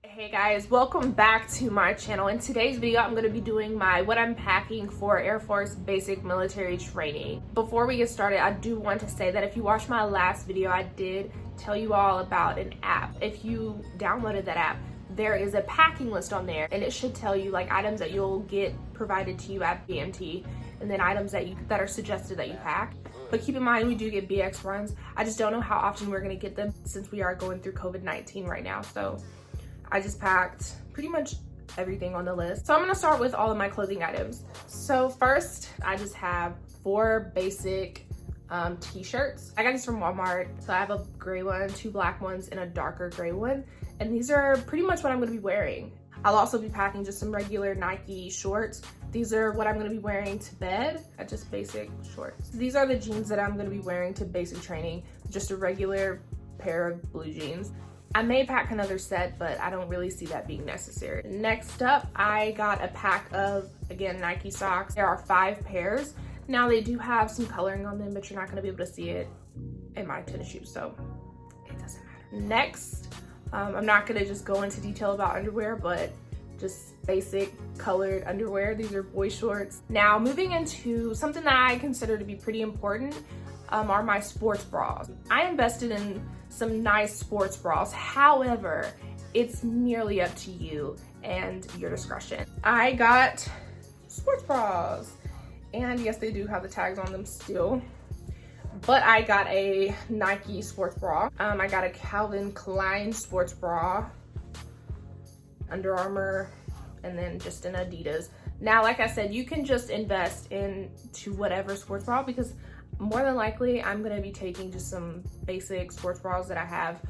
Hey guys, welcome back to my channel. In today's video, I'm going to be doing what I'm packing for Air Force basic military training. Before we get started, I do want to say that if you watched my last video, I did tell you all about an app. If you downloaded that app, there is a packing list on there, and it should tell you like items that you'll get provided to you at BMT, and then items that are suggested that you pack. But keep in mind, we do get BX runs. I just don't know how often we're going to get them since we are going through COVID-19 right now. So I just packed pretty much everything on the list. So I'm gonna start with all of my clothing items. So first, I just have 4 basic t-shirts. I got these from Walmart. So I have a gray one, 2 black ones, and a darker gray one. And these are pretty much what I'm gonna be wearing. I'll also be packing just some regular Nike shorts. These are what I'm gonna be wearing to bed, just basic shorts. These are the jeans that I'm gonna be wearing to basic training, just a regular pair of blue jeans. I may pack another set, but I don't really see that being necessary. Next up, I got a pack of, again, Nike socks. There are 5 pairs. Now they do have some coloring on them, but you're not gonna be able to see it in my tennis shoes, so it doesn't matter. Next, I'm not gonna just go into detail about underwear, but just basic colored underwear. These are boy shorts. Now moving into something that I consider to be pretty important are my sports bras. I invested in some nice sports bras. However, it's merely up to you and your discretion. I got sports bras, and yes, they do have the tags on them still, but I got a Nike sports bra. I got a Calvin Klein sports bra, Under Armour, and then just an Adidas. Now, like I said, you can just invest into whatever sports bra, because more than likely I'm gonna be taking just some basic sports bras that I have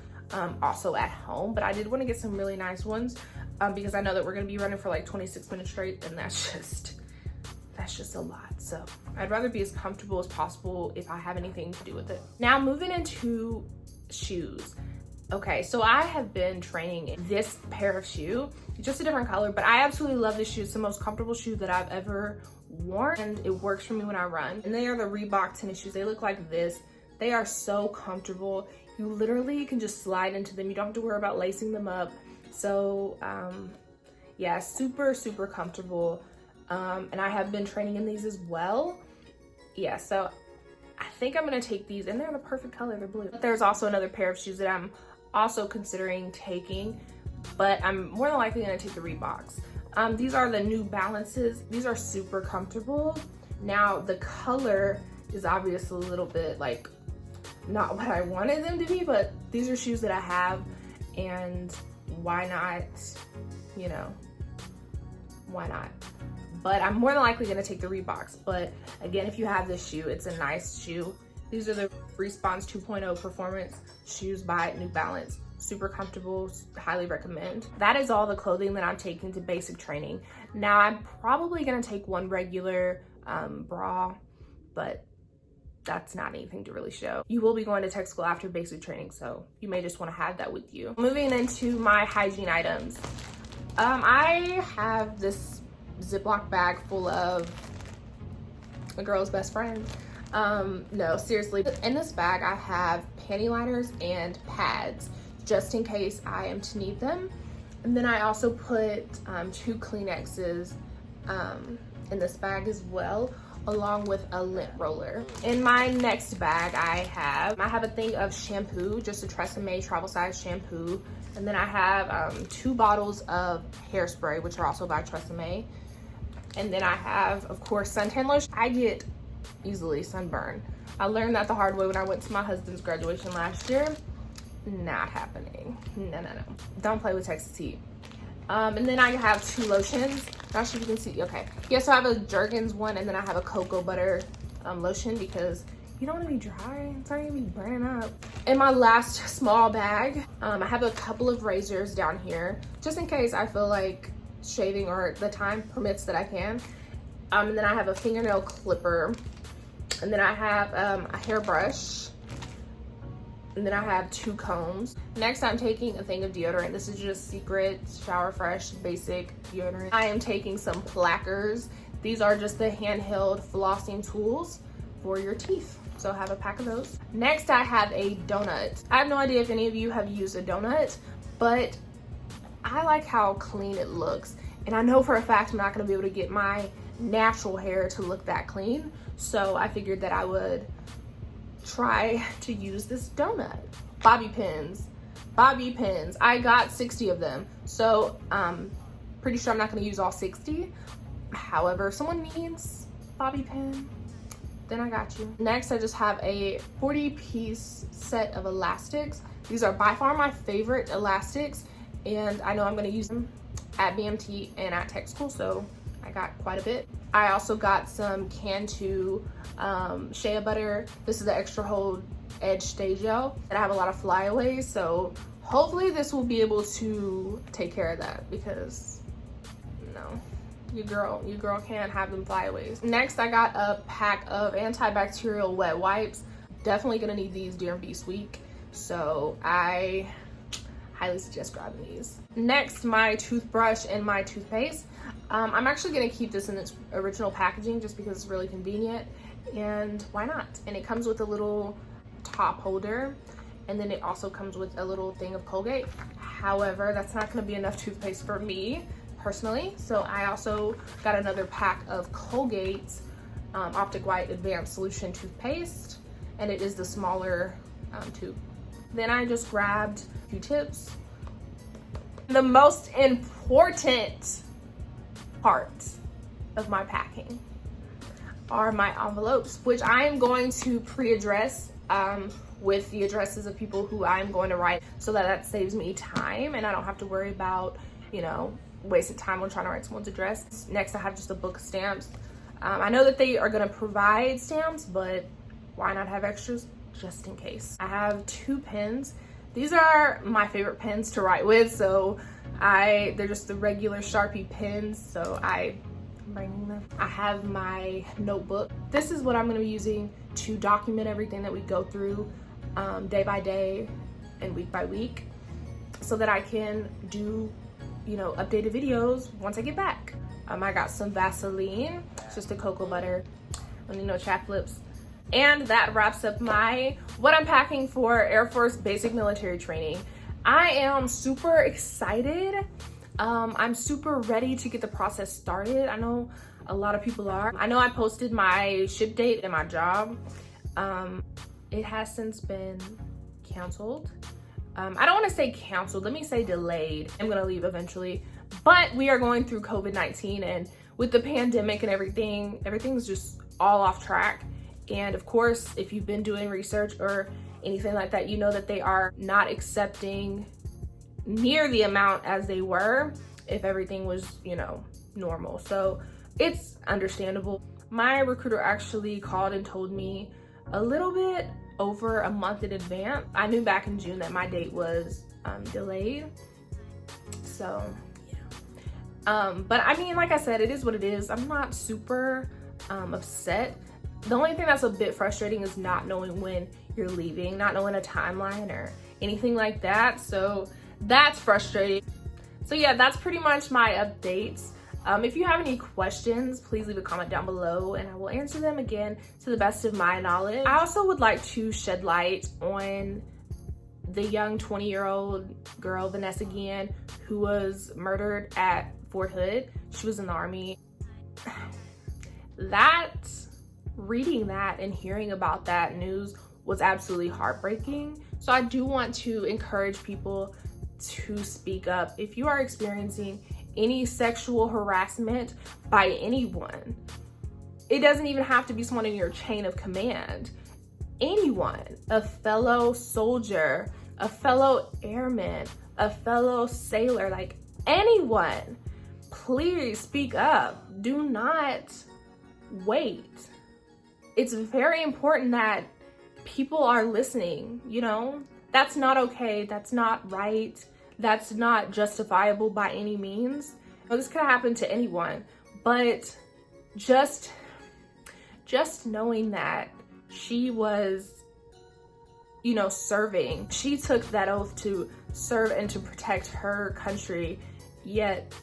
also at home, but I did want to get some really nice ones because I know that we're gonna be running for like 26 minutes straight, and that's just a lot. So I'd rather be as comfortable as possible if I have anything to do with it. Now moving into shoes. Okay, so I have been training in this pair of shoe, just a different color, but I absolutely love this shoe. It's the most comfortable shoe that I've ever worn, and it works for me when I run. And they are the Reebok tennis shoes. They look like this. They are so comfortable. You literally can just slide into them. You don't have to worry about lacing them up. So yeah, super, super comfortable. And I have been training in these as well. Yeah, so I think I'm gonna take these, and they're the perfect color, they're blue. But there's also another pair of shoes that I'm also considering taking, but I'm more than likely gonna take the Reeboks. These are the New Balances. These are super comfortable. Now the color is obviously a little bit like not what I wanted them to be, but these are shoes that I have, and why not, you know, why not? But I'm more than likely gonna take the Reeboks. But again, if you have this shoe, it's a nice shoe. These are the Response 2.0 Performance shoes by New Balance. Super comfortable, highly recommend. That is all the clothing that I'm taking to basic training. Now I'm probably gonna take one regular bra, but that's not anything to really show. You will be going to tech school after basic training, so you may just wanna have that with you. Moving into my hygiene items. I have this Ziploc bag full of a girl's best friend. No, seriously. In this bag, I have panty liners and pads, just in case I am to need them. And then I also put 2 Kleenexes in this bag as well, along with a lint roller. In my next bag, I have a thing of shampoo, just a Tresemme travel size shampoo. And then I have 2 bottles of hairspray, which are also by Tresemme. And then I have, of course, suntan lotion. I get easily sunburn. I learned that the hard way when I went to my husband's graduation last year. Not happening. No. Don't play with Texas heat. And then I have 2 lotions. Not sure if you can see. Okay. Yeah, so I have a Jergens one, and then I have a cocoa butter lotion, because you don't want to be dry. It's not going to be burning up. In my last small bag, I have a couple of razors down here, just in case I feel like shaving or the time permits that I can. And then I have a fingernail clipper, and then I have a hairbrush, and then I have 2 combs. Next, I'm taking a thing of deodorant. This is just Secret Shower Fresh basic deodorant. I am taking some plackers. These are just the handheld flossing tools for your teeth. So I have a pack of those. Next, I have a donut. I have no idea if any of you have used a donut, but I like how clean it looks. And I know for a fact I'm not gonna be able to get my natural hair to look that clean. So I figured that I would try to use this donut. Bobby pins. Bobby pins. I got 60 of them. So pretty sure I'm not gonna use all 60. However, if someone needs bobby pin, then I got you. Next, I just have a 40-piece set of elastics. These are by far my favorite elastics, and I know I'm gonna use them at BMT and at tech school, so I got quite a bit. I also got some Cantu shea butter. This is the extra hold edge stay gel, and I have a lot of flyaways, so hopefully this will be able to take care of that, because no, your girl can't have them flyaways. Next, I got a pack of antibacterial wet wipes. Definitely gonna need these during Beast Week, so I highly suggest grabbing these. Next, my toothbrush and my toothpaste. I'm actually gonna keep this in its original packaging just because it's really convenient, and why not? And it comes with a little top holder, and then it also comes with a little thing of Colgate. However, that's not gonna be enough toothpaste for me personally, so I also got another pack of Colgate's Optic White Advanced Solution toothpaste, and it is the smaller tube. Then I just grabbed Q-tips. The most important part of my packing are my envelopes, which I am going to pre-address with the addresses of people who I'm going to write, so that saves me time and I don't have to worry about, you know, wasted time on trying to write someone's address. Next, I have just a book of stamps. I know that they are going to provide stamps, but why not have extras just in case? I have 2 pens. These are my favorite pens to write with, so they're just the regular Sharpie pens, so I'm bringing them. I have my notebook. This is what I'm going to be using to document everything that we go through day by day and week by week, so that I can do, you know, updated videos once I get back. I got some Vaseline, just a cocoa butter, and you know, chapped lips. And that wraps up what I'm packing for Air Force basic military training. I am super excited. I'm super ready to get the process started. I know a lot of people are. I know I posted my ship date and my job. It has since been canceled. I don't want to say canceled, let me say delayed. I'm gonna leave eventually, but we are going through COVID-19, and with the pandemic and everything's just all off track. And of course, if you've been doing research or anything like that, you know that they are not accepting near the amount as they were if everything was, you know, normal. So it's understandable. My recruiter actually called and told me a little bit over a month in advance. I knew back in June that my date was delayed. So yeah. But I mean, like I said, it is what it is. I'm not super upset. The only thing that's a bit frustrating is not knowing when you're leaving, not knowing a timeline or anything like that. So that's frustrating. So yeah, that's pretty much my updates. If you have any questions, please leave a comment down below and I will answer them again to the best of my knowledge. I also would like to shed light on the young 20-year-old girl, Vanessa Guillen, who was murdered at Fort Hood. She was in the Army. Reading that and hearing about that news was absolutely heartbreaking. So I do want to encourage people to speak up. If you are experiencing any sexual harassment by anyone, it doesn't even have to be someone in your chain of command. Anyone, a fellow soldier, a fellow airman, a fellow sailor, like anyone, please speak up. Do not wait. It's very important that people are listening, you know? That's not okay, that's not right, that's not justifiable by any means. This could happen to anyone, but just knowing that she was, you know, serving. She took that oath to serve and to protect her country, yet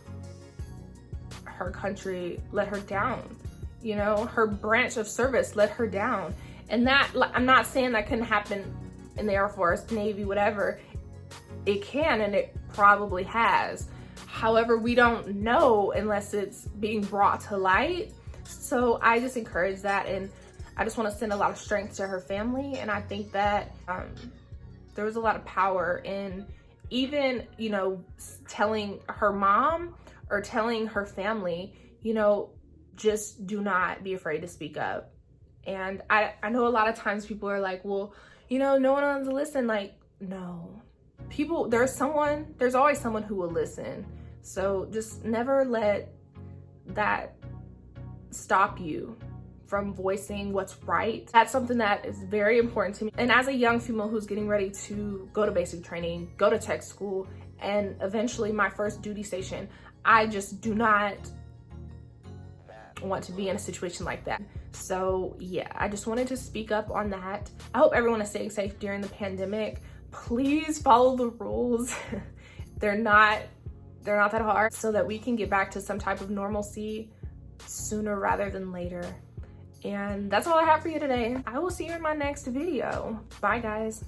her country let her down. You know, her branch of service let her down. And that, I'm not saying that couldn't happen in the Air Force, Navy, whatever. it can, and it probably has. However, we don't know unless it's being brought to light. So I just encourage that, and I just want to send a lot of strength to her family. And I think that there was a lot of power in even, you know, telling her mom or telling her family, you know, just do not be afraid to speak up. And I know a lot of times people are like, well, you know, no one wants to listen. Like, no. People, there's always someone who will listen. So just never let that stop you from voicing what's right. That's something that is very important to me. And as a young female who's getting ready to go to basic training, go to tech school, and eventually my first duty station, I just do not want to be in a situation like that. So yeah, I just wanted to speak up on that. I hope everyone is staying safe during the pandemic. Please follow the rules. They're not that hard, so that we can get back to some type of normalcy sooner rather than later. And that's all I have for you today. I will see you in my next video. Bye guys.